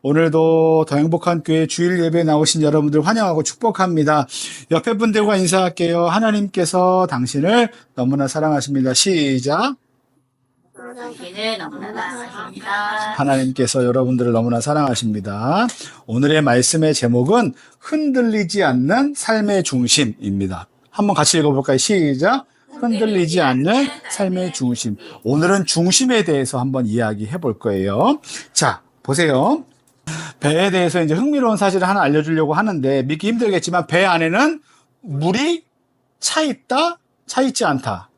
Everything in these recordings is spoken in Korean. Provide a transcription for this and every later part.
오늘도 더 행복한 교회 주일 예배에 나오신 여러분들 환영하고 축복합니다. 옆에 분들과 인사할게요. 하나님께서 당신을 너무나 사랑하십니다. 시작. 당신을 너무나 사랑하십니다. 하나님께서 여러분들을 너무나 사랑하십니다. 오늘의 말씀의 제목은 흔들리지 않는 삶의 중심입니다. 한번 같이 읽어볼까요? 시작. 흔들리지 않는 삶의 중심. 오늘은 중심에 대해서 한번 이야기해 볼 거예요. 자, 보세요. 배에 대해서 이제 흥미로운 사실을 하나 알려주려고 하는데 믿기 힘들겠지만 배 안에는 물이 차 있다, 차 있지 않다.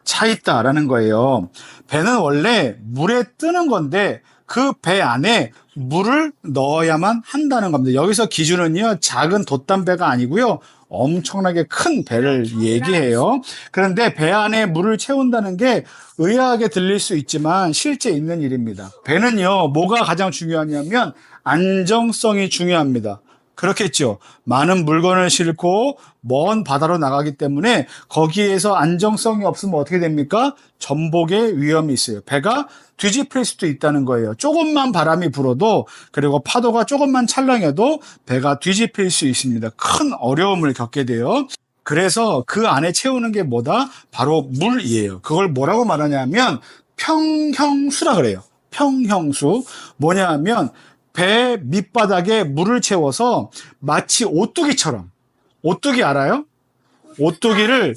차 있다라는 거예요. 배는 원래 물에 뜨는 건데 그 배 안에 물을 넣어야만 한다는 겁니다. 여기서 기준은요, 작은 돛담배가 아니고요, 엄청나게 큰 배를 얘기해요. 그런데 배 안에 물을 채운다는 게 의아하게 들릴 수 있지만 실제 있는 일입니다. 배는요, 뭐가 가장 중요하냐면 안정성이 중요합니다. 그렇겠죠. 많은 물건을 싣고 먼 바다로 나가기 때문에 거기에서 안정성이 없으면 어떻게 됩니까? 전복의 위험이 있어요. 배가 뒤집힐 수도 있다는 거예요. 조금만 바람이 불어도, 그리고 파도가 조금만 찰랑해도 배가 뒤집힐 수 있습니다. 큰 어려움을 겪게 돼요. 그래서 그 안에 채우는 게 뭐다? 바로 물이에요. 그걸 뭐라고 말하냐면 평형수라 그래요. 평형수. 뭐냐 하면 배 밑바닥에 물을 채워서 마치 오뚜기처럼, 오뚜기 알아요? 오뚜기를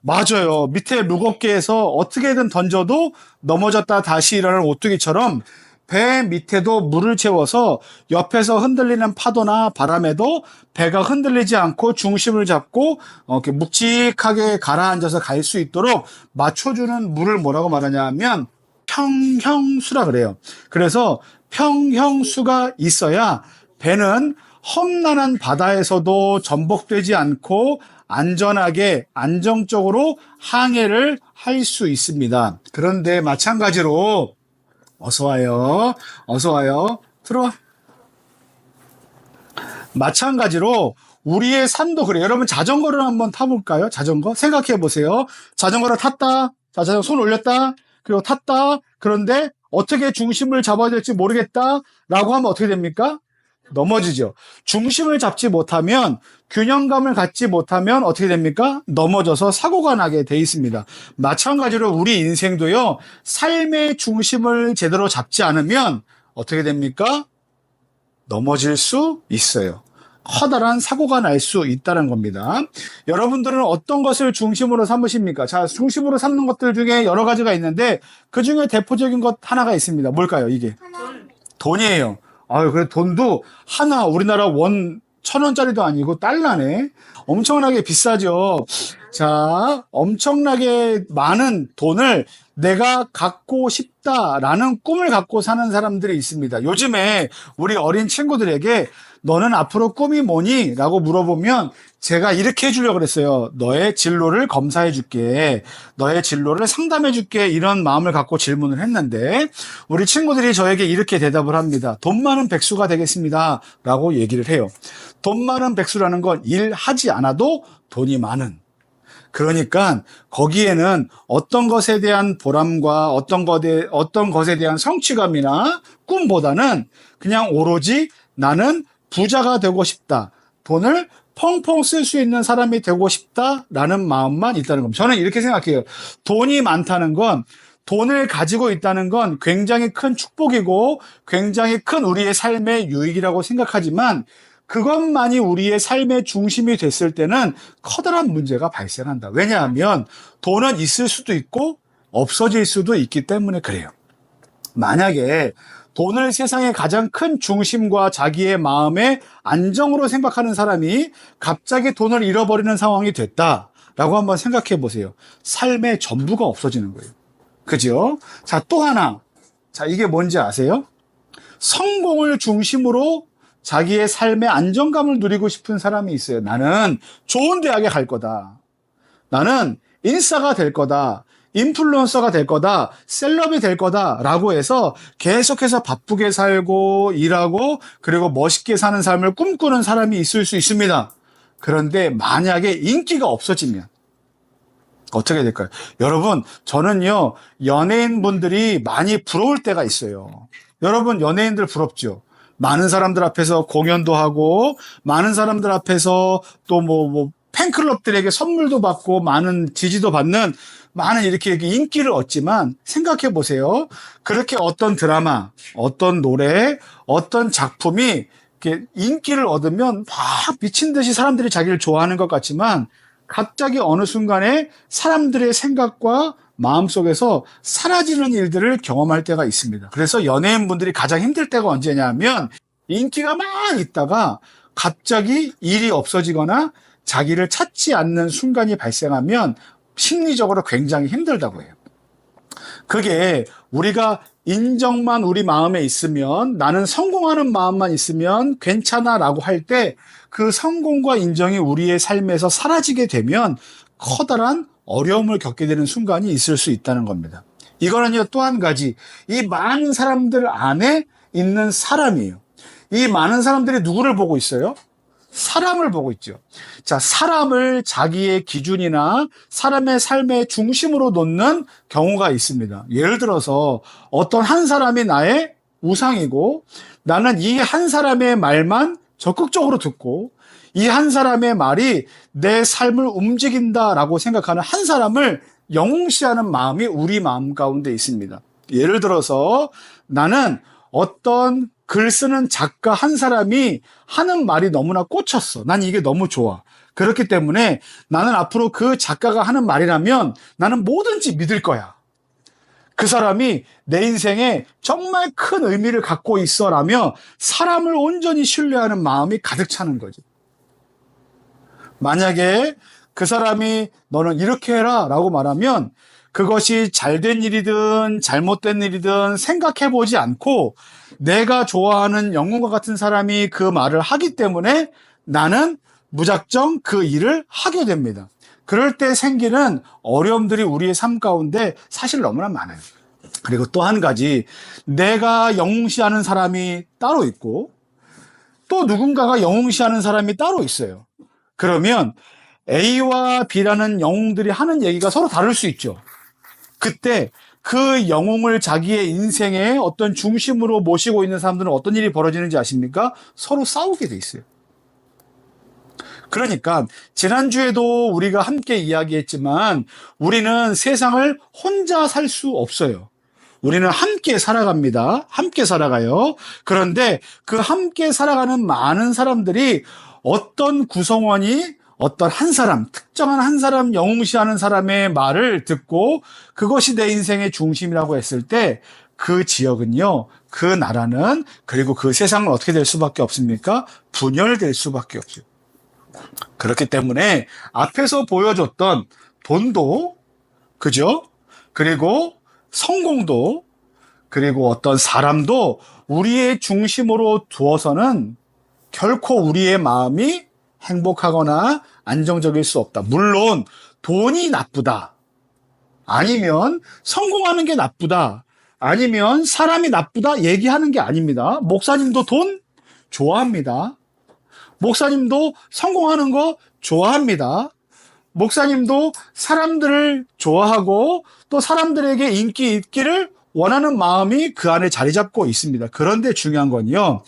맞아요. 밑에 무겁게 해서 어떻게든 던져도 넘어졌다 다시 일어나는 오뚜기처럼 배 밑에도 물을 채워서 옆에서 흔들리는 파도나 바람에도 배가 흔들리지 않고 중심을 잡고 이렇게 묵직하게 가라앉아서 갈 수 있도록 맞춰주는 물을 뭐라고 말하냐 하면 평형수라 그래요. 그래서 평형수가 있어야 배는 험난한 바다에서도 전복되지 않고 안전하게, 안정적으로 항해를 할 수 있습니다. 그런데 마찬가지로 어서와요. 어서와요. 들어와. 마찬가지로 우리의 삶도 그래요. 여러분 자전거를 한번 타볼까요? 자전거? 생각해 보세요. 자전거를 탔다. 자, 자전거 손 올렸다. 그리고 탔다. 그런데 어떻게 중심을 잡아야 될지 모르겠다. 라고 하면 어떻게 됩니까? 넘어지죠. 중심을 잡지 못하면, 균형감을 갖지 못하면 어떻게 됩니까? 넘어져서 사고가 나게 돼 있습니다. 마찬가지로 우리 인생도요, 삶의 중심을 제대로 잡지 않으면 어떻게 됩니까? 넘어질 수 있어요. 커다란 사고가 날 수 있다는 겁니다. 여러분들은 어떤 것을 중심으로 삼으십니까? 자, 중심으로 삼는 것들 중에 여러 가지가 있는데 그 중에 대표적인 것 하나가 있습니다. 뭘까요, 이게? 돈이에요. 아유, 그래, 돈도 하나, 우리나라 원 1,000원짜리도 아니고 달러네. 엄청나게 비싸죠. 자, 엄청나게 많은 돈을 내가 갖고 싶다라는 꿈을 갖고 사는 사람들이 있습니다. 요즘에 우리 어린 친구들에게 너는 앞으로 꿈이 뭐니? 라고 물어보면 제가 이렇게 해주려고 그랬어요. 너의 진로를 검사해 줄게. 너의 진로를 상담해 줄게. 이런 마음을 갖고 질문을 했는데 우리 친구들이 저에게 이렇게 대답을 합니다. 돈 많은 백수가 되겠습니다. 라고 얘기를 해요. 돈 많은 백수라는 건 일하지 않아도 돈이 많은. 그러니까 거기에는 어떤 것에 대한 보람과 어떤 것에 대한 성취감이나 꿈보다는 그냥 오로지 나는 부자가 되고 싶다. 돈을 펑펑 쓸 수 있는 사람이 되고 싶다라는 마음만 있다는 겁니다. 저는 이렇게 생각해요. 돈이 많다는 건, 돈을 가지고 있다는 건 굉장히 큰 축복이고 굉장히 큰 우리의 삶의 유익이라고 생각하지만 그것만이 우리의 삶의 중심이 됐을 때는 커다란 문제가 발생한다. 왜냐하면 돈은 있을 수도 있고 없어질 수도 있기 때문에 그래요. 만약에 돈을 세상의 가장 큰 중심과 자기의 마음의 안정으로 생각하는 사람이 갑자기 돈을 잃어버리는 상황이 됐다라고 한번 생각해 보세요. 삶의 전부가 없어지는 거예요. 그죠? 자, 또 하나. 자, 이게 뭔지 아세요? 성공을 중심으로 자기의 삶의 안정감을 누리고 싶은 사람이 있어요. 나는 좋은 대학에 갈 거다. 나는 인싸가 될 거다. 인플루언서가 될 거다. 셀럽이 될 거다. 라고 해서 계속해서 바쁘게 살고 일하고 그리고 멋있게 사는 삶을 꿈꾸는 사람이 있을 수 있습니다. 그런데 만약에 인기가 없어지면 어떻게 될까요? 여러분, 저는요, 연예인분들이 많이 부러울 때가 있어요. 여러분, 연예인들 부럽죠? 많은 사람들 앞에서 공연도 하고, 많은 사람들 앞에서 또 팬클럽들에게 선물도 받고, 많은 지지도 받는 많은 이렇게 인기를 얻지만, 생각해 보세요. 그렇게 어떤 드라마, 어떤 노래, 어떤 작품이 이렇게 인기를 얻으면 막 미친 듯이 사람들이 자기를 좋아하는 것 같지만, 갑자기 어느 순간에 사람들의 생각과 마음속에서 사라지는 일들을 경험할 때가 있습니다. 그래서 연예인분들이 가장 힘들 때가 언제냐면 인기가 막 있다가 갑자기 일이 없어지거나 자기를 찾지 않는 순간이 발생하면 심리적으로 굉장히 힘들다고 해요. 그게 우리가 인정만 우리 마음에 있으면, 나는 성공하는 마음만 있으면 괜찮아 라고 할 때 그 성공과 인정이 우리의 삶에서 사라지게 되면 커다란 어려움을 겪게 되는 순간이 있을 수 있다는 겁니다. 이거는요, 또 한 가지, 이 많은 사람들 안에 있는 사람이에요. 이 많은 사람들이 누구를 보고 있어요? 사람을 보고 있죠. 자, 사람을 자기의 기준이나 사람의 삶의 중심으로 놓는 경우가 있습니다. 예를 들어서 어떤 한 사람이 나의 우상이고, 나는 이 한 사람의 말만 적극적으로 듣고, 이 한 사람의 말이 내 삶을 움직인다라고 생각하는 한 사람을 영웅시하는 마음이 우리 마음 가운데 있습니다. 예를 들어서 나는 어떤 글 쓰는 작가 한 사람이 하는 말이 너무나 꽂혔어. 난 이게 너무 좋아. 그렇기 때문에 나는 앞으로 그 작가가 하는 말이라면 나는 뭐든지 믿을 거야. 그 사람이 내 인생에 정말 큰 의미를 갖고 있어라며 사람을 온전히 신뢰하는 마음이 가득 차는 거죠. 만약에 그 사람이 너는 이렇게 해라 라고 말하면 그것이 잘된 일이든 잘못된 일이든 생각해 보지 않고 내가 좋아하는 영웅과 같은 사람이 그 말을 하기 때문에 나는 무작정 그 일을 하게 됩니다. 그럴 때 생기는 어려움들이 우리의 삶 가운데 사실 너무나 많아요. 그리고 또 한 가지, 내가 영웅시하는 사람이 따로 있고 또 누군가가 영웅시하는 사람이 따로 있어요. 그러면 A와 B라는 영웅들이 하는 얘기가 서로 다를 수 있죠. 그때 그 영웅을 자기의 인생의 어떤 중심으로 모시고 있는 사람들은 어떤 일이 벌어지는지 아십니까? 서로 싸우게 돼 있어요. 그러니까 지난주에도 우리가 함께 이야기했지만 우리는 세상을 혼자 살 수 없어요. 우리는 함께 살아갑니다. 함께 살아가요. 그런데 그 함께 살아가는 많은 사람들이 어떤 구성원이 어떤 한 사람, 특정한 한 사람 영웅시하는 사람의 말을 듣고 그것이 내 인생의 중심이라고 했을 때 그 지역은요, 그 나라는, 그리고 그 세상은 어떻게 될 수밖에 없습니까? 분열될 수밖에 없어요. 그렇기 때문에 앞에서 보여줬던 돈도, 그죠? 그리고 성공도, 그리고 어떤 사람도 우리의 중심으로 두어서는 결코 우리의 마음이 행복하거나 안정적일 수 없다. 물론 돈이 나쁘다, 아니면 성공하는 게 나쁘다, 아니면 사람이 나쁘다 얘기하는 게 아닙니다. 목사님도 돈 좋아합니다. 목사님도 성공하는 거 좋아합니다. 목사님도 사람들을 좋아하고 또 사람들에게 인기 있기를 원하는 마음이 그 안에 자리 잡고 있습니다. 그런데 중요한 건요,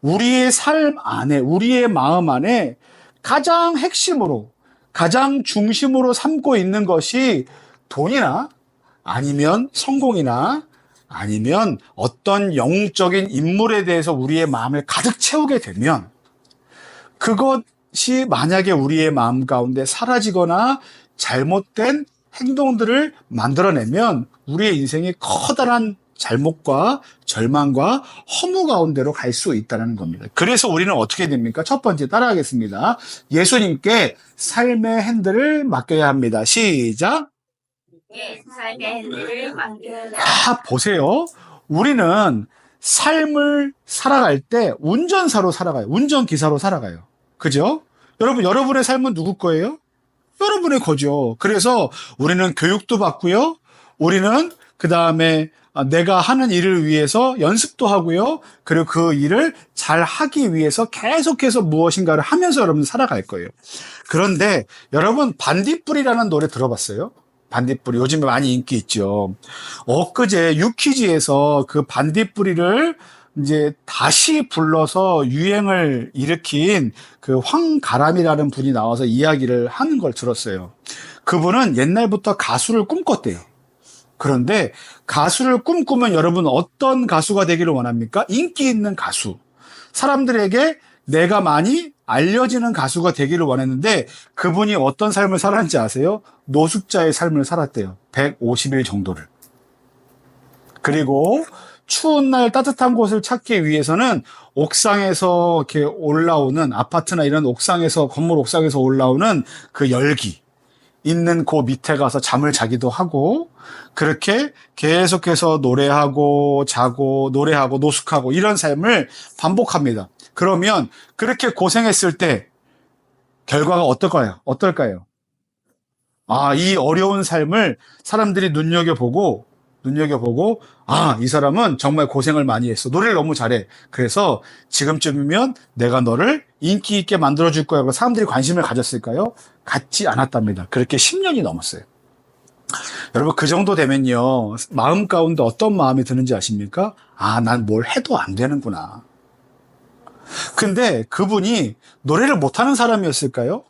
우리의 삶 안에, 우리의 마음 안에 가장 핵심으로, 가장 중심으로 삼고 있는 것이 돈이나 아니면 성공이나 아니면 어떤 영적인 인물에 대해서 우리의 마음을 가득 채우게 되면 그것이 만약에 우리의 마음 가운데 사라지거나 잘못된 행동들을 만들어내면 우리의 인생이 커다란 잘못과 절망과 허무 가운데로 갈 수 있다는 겁니다. 그래서 우리는 어떻게 됩니까? 첫 번째 따라하겠습니다. 예수님께 삶의 핸들을 맡겨야 합니다. 시작. 삶의 핸들을 맡겨야. 보세요. 우리는 삶을 살아갈 때 운전사로 살아가요. 운전기사로 살아가요. 그죠? 여러분, 여러분의 삶은 누구 거예요? 여러분의 거죠. 그래서 우리는 교육도 받고요. 우리는 그 다음에 내가 하는 일을 위해서 연습도 하고요. 그리고 그 일을 잘 하기 위해서 계속해서 무엇인가를 하면서 여러분 살아갈 거예요. 그런데 여러분, 반딧불이라는 노래 들어봤어요? 반딧불이 요즘에 많이 인기 있죠. 엊그제 유퀴즈에서 그 반딧불이를 이제 다시 불러서 유행을 일으킨 그 황가람이라는 분이 나와서 이야기를 하는 걸 들었어요. 그분은 옛날부터 가수를 꿈꿨대요. 그런데 가수를 꿈꾸면 여러분 어떤 가수가 되기를 원합니까? 인기 있는 가수. 사람들에게 내가 많이 알려지는 가수가 되기를 원했는데 그분이 어떤 삶을 살았는지 아세요? 노숙자의 삶을 살았대요. 150일 정도를. 그리고 추운 날 따뜻한 곳을 찾기 위해서는 옥상에서 이렇게 올라오는 아파트나 이런 옥상에서 건물 옥상에서 올라오는 그 열기 있는 그 밑에 가서 잠을 자기도 하고 그렇게 계속해서 노래하고 자고 노래하고 노숙하고 이런 삶을 반복합니다. 그러면 그렇게 고생했을 때 결과가 어떨까요? 아, 이 어려운 삶을 사람들이 눈여겨보고, 아, 이 사람은 정말 고생을 많이 했어. 노래를 너무 잘해. 그래서 지금쯤이면 내가 너를 인기 있게 만들어줄 거야. 그래서 사람들이 관심을 가졌을까요? 갖지 않았답니다. 그렇게 10년이 넘었어요. 여러분, 그 정도 되면요. 마음 가운데 어떤 마음이 드는지 아십니까? 아, 난 뭘 해도 안 되는구나. 근데 그분이 노래를 못하는 사람이었을까요?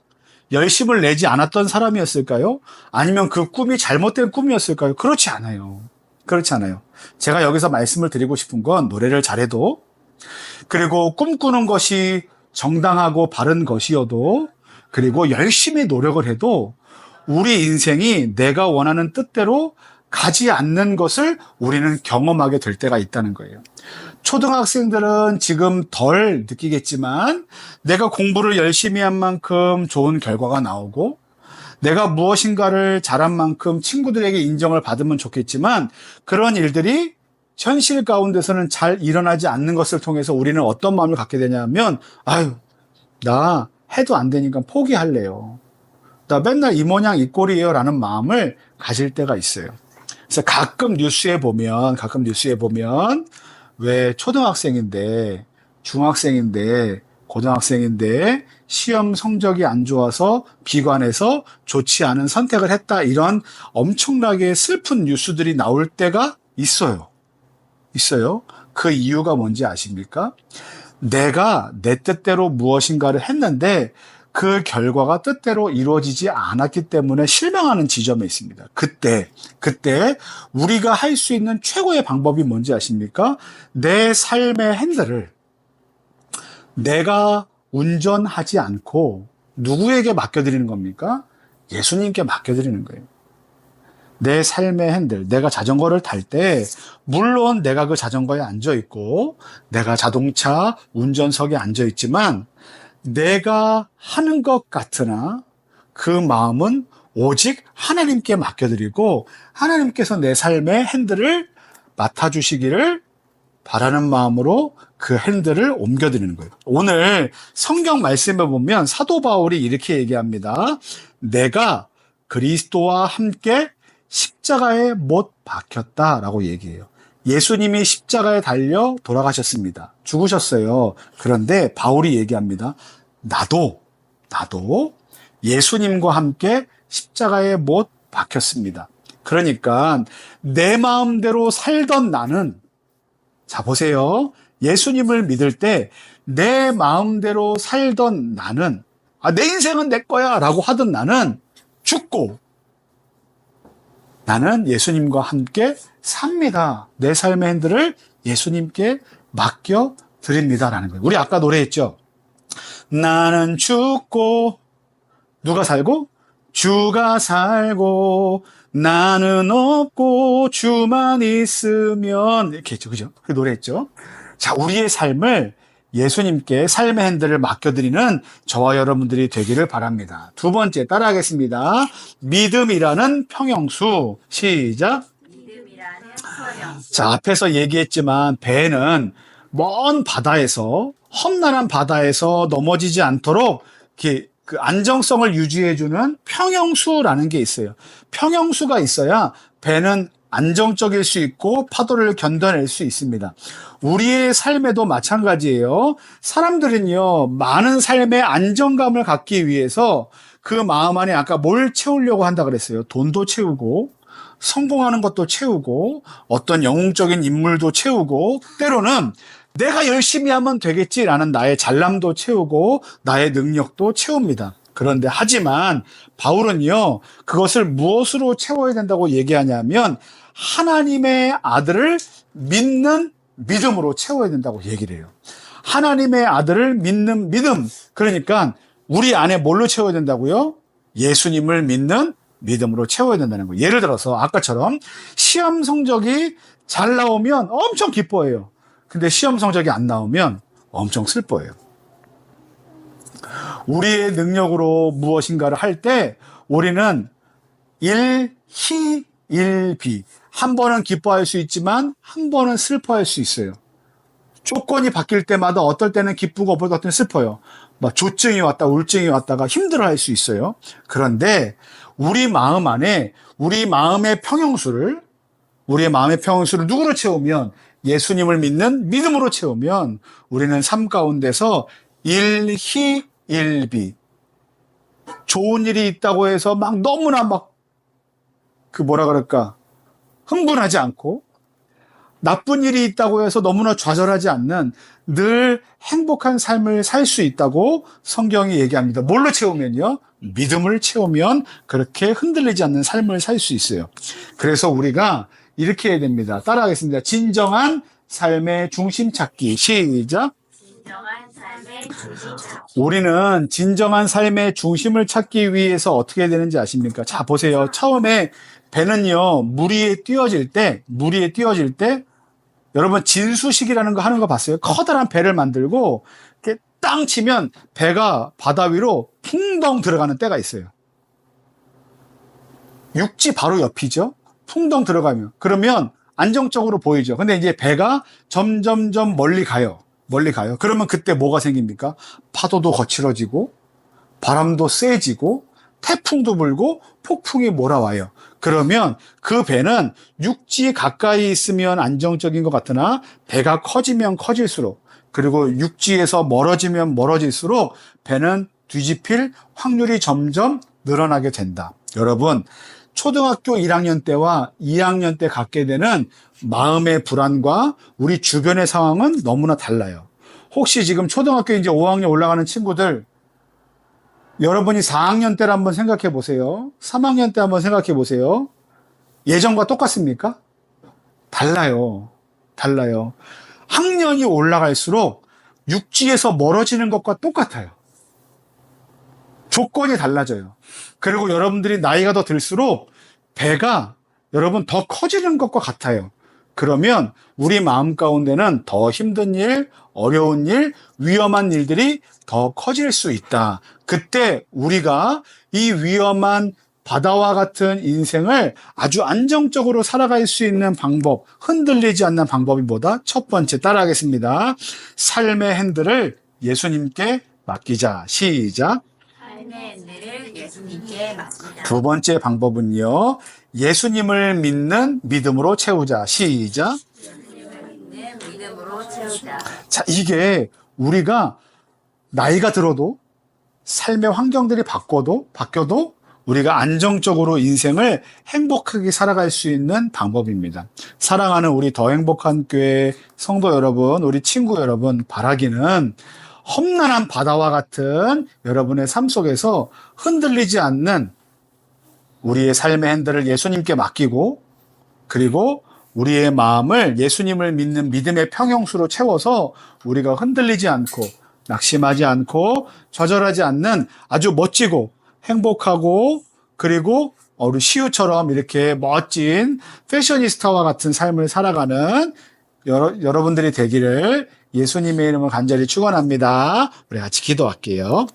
열심을 내지 않았던 사람이었을까요? 아니면 그 꿈이 잘못된 꿈이었을까요? 그렇지 않아요. 그렇지 않아요. 제가 여기서 말씀을 드리고 싶은 건 노래를 잘해도 그리고 꿈꾸는 것이 정당하고 바른 것이어도 그리고 열심히 노력을 해도 우리 인생이 내가 원하는 뜻대로 가지 않는 것을 우리는 경험하게 될 때가 있다는 거예요. 초등학생들은 지금 덜 느끼겠지만 내가 공부를 열심히 한 만큼 좋은 결과가 나오고 내가 무엇인가를 잘한 만큼 친구들에게 인정을 받으면 좋겠지만 그런 일들이 현실 가운데서는 잘 일어나지 않는 것을 통해서 우리는 어떤 마음을 갖게 되냐면 아유, 나 해도 안 되니까 포기할래요. 나 맨날 이 모양 이 꼴이에요 라는 마음을 가질 때가 있어요. 그래서 가끔 뉴스에 보면 왜 초등학생인데 중학생인데 고등학생인데 시험 성적이 안 좋아서 비관해서 좋지 않은 선택을 했다 이런 엄청나게 슬픈 뉴스들이 나올 때가 있어요. 그 이유가 뭔지 아십니까? 내가 내 뜻대로 무엇인가를 했는데 그 결과가 뜻대로 이루어지지 않았기 때문에 실망하는 지점에 있습니다. 그때 우리가 할 수 있는 최고의 방법이 뭔지 아십니까? 내 삶의 핸들을 내가 운전하지 않고 누구에게 맡겨드리는 겁니까? 예수님께 맡겨드리는 거예요. 내 삶의 핸들, 내가 자전거를 탈 때 물론 내가 그 자전거에 앉아있고 내가 자동차 운전석에 앉아있지만 내가 하는 것 같으나 그 마음은 오직 하나님께 맡겨드리고 하나님께서 내 삶의 핸들을 맡아주시기를 바라는 마음으로 그 핸들을 옮겨드리는 거예요. 오늘 성경 말씀에 보면 사도 바울이 이렇게 얘기합니다. 내가 그리스도와 함께 십자가에 못 박혔다라고 얘기해요. 예수님이 십자가에 달려 돌아가셨습니다. 죽으셨어요. 그런데 바울이 얘기합니다. 나도 예수님과 함께 십자가에 못 박혔습니다. 그러니까 내 마음대로 살던 나는 자 보세요. 예수님을 믿을 때 내 마음대로 살던 나는 내 인생은 내 거야 라고 하던 나는 죽고 나는 예수님과 함께 삽니다. 내 삶의 핸들을 예수님께 맡겨드립니다라는 거예요. 우리 아까 노래했죠. 나는 죽고 누가 살고? 주가 살고 나는 없고 주만 있으면 이렇게 했죠. 그죠? 그 노래했죠. 자, 우리의 삶을 예수님께 삶의 핸들을 맡겨드리는 저와 여러분들이 되기를 바랍니다. 두 번째 따라하겠습니다. 믿음이라는 평형수. 시작. 믿음이라는 평형수. 자, 앞에서 얘기했지만 배는 먼 바다에서 험난한 바다에서 넘어지지 않도록 이렇게 그 안정성을 유지해주는 평형수라는 게 있어요. 평형수가 있어야 배는 안정적일 수 있고 파도를 견뎌낼 수 있습니다. 우리의 삶에도 마찬가지예요. 사람들은요, 많은 삶의 안정감을 갖기 위해서 그 마음 안에 아까 뭘 채우려고 한다 그랬어요. 돈도 채우고, 성공하는 것도 채우고, 어떤 영웅적인 인물도 채우고, 때로는 내가 열심히 하면 되겠지라는 나의 잘남도 채우고 나의 능력도 채웁니다. 그런데 하지만 바울은요, 그것을 무엇으로 채워야 된다고 얘기하냐면 하나님의 아들을 믿는 믿음으로 채워야 된다고 얘기를 해요. 하나님의 아들을 믿는 믿음. 그러니까 우리 안에 뭘로 채워야 된다고요? 예수님을 믿는 믿음으로 채워야 된다는 거예요. 예를 들어서 아까처럼 시험 성적이 잘 나오면 엄청 기뻐해요. 근데 시험 성적이 안 나오면 엄청 슬퍼해요. 우리의 능력으로 무엇인가를 할 때 우리는 일희일비. 한 번은 기뻐할 수 있지만 한 번은 슬퍼할 수 있어요. 조건이 바뀔 때마다 어떨 때는 기쁘고 어떨 때는 슬퍼요. 막 조증이 왔다 우울증이 왔다가 힘들어할 수 있어요. 그런데 우리 마음 안에 우리의 마음의 평형수를 누구로 채우면 예수님을 믿는 믿음으로 채우면 우리는 삶 가운데서 일희일비. 좋은 일이 있다고 해서 막 너무나 흥분하지 않고, 나쁜 일이 있다고 해서 너무나 좌절하지 않는 늘 행복한 삶을 살 수 있다고 성경이 얘기합니다. 뭘로 채우면요? 믿음을 채우면 그렇게 흔들리지 않는 삶을 살 수 있어요. 그래서 우리가 이렇게 해야 됩니다. 따라하겠습니다. 진정한 삶의 중심 찾기. 시작. 진정한 삶의 중심 찾기. 우리는 진정한 삶의 중심을 찾기 위해서 어떻게 해야 되는지 아십니까? 자, 보세요. 처음에 배는요, 물 위에 띄워질 때, 여러분, 진수식이라는 거 하는 거 봤어요? 커다란 배를 만들고, 이렇게 땅 치면 배가 바다 위로 풍덩 들어가는 때가 있어요. 육지 바로 옆이죠? 풍덩 들어가면. 그러면 안정적으로 보이죠? 근데 이제 배가 점점점 멀리 가요. 그러면 그때 뭐가 생깁니까? 파도도 거칠어지고, 바람도 세지고, 태풍도 불고, 폭풍이 몰아와요. 그러면 그 배는 육지 가까이 있으면 안정적인 것 같으나 배가 커지면 커질수록 그리고 육지에서 멀어지면 멀어질수록 배는 뒤집힐 확률이 점점 늘어나게 된다. 여러분, 초등학교 1학년 때와 2학년 때 갖게 되는 마음의 불안과 우리 주변의 상황은 너무나 달라요. 혹시 지금 초등학교 이제 5학년 올라가는 친구들, 여러분이 4학년 때를 한번 생각해 보세요. 3학년 때 한번 생각해 보세요. 예전과 똑같습니까? 달라요. 학년이 올라갈수록 육지에서 멀어지는 것과 똑같아요. 조건이 달라져요. 그리고 여러분들이 나이가 더 들수록 배가 여러분 더 커지는 것과 같아요. 그러면 우리 마음 가운데는 더 힘든 일, 어려운 일, 위험한 일들이 더 커질 수 있다. 그때 우리가 이 위험한 바다와 같은 인생을 아주 안정적으로 살아갈 수 있는 방법, 흔들리지 않는 방법이 뭐다? 첫 번째 따라하겠습니다. 삶의 핸들을 예수님께 맡기자. 시작. 삶의 핸들을 예수님께 맡기자. 두 번째 방법은요. 예수님을 믿는 믿음으로 채우자. 시작. 예수님을 믿는 믿음으로 채우자. 자, 이게 우리가 나이가 들어도 삶의 환경들이 바뀌어도 우리가 안정적으로 인생을 행복하게 살아갈 수 있는 방법입니다. 사랑하는 우리 더 행복한 교회 성도 여러분, 우리 친구 여러분, 바라기는 험난한 바다와 같은 여러분의 삶 속에서 흔들리지 않는 우리의 삶의 핸들을 예수님께 맡기고 그리고 우리의 마음을 예수님을 믿는 믿음의 평형수로 채워서 우리가 흔들리지 않고 낙심하지 않고 좌절하지 않는 아주 멋지고 행복하고 그리고 우리 시우처럼 이렇게 멋진 패셔니스타와 같은 삶을 살아가는 여러분들이 되기를 예수님의 이름을 간절히 축원합니다. 우리 같이 기도할게요.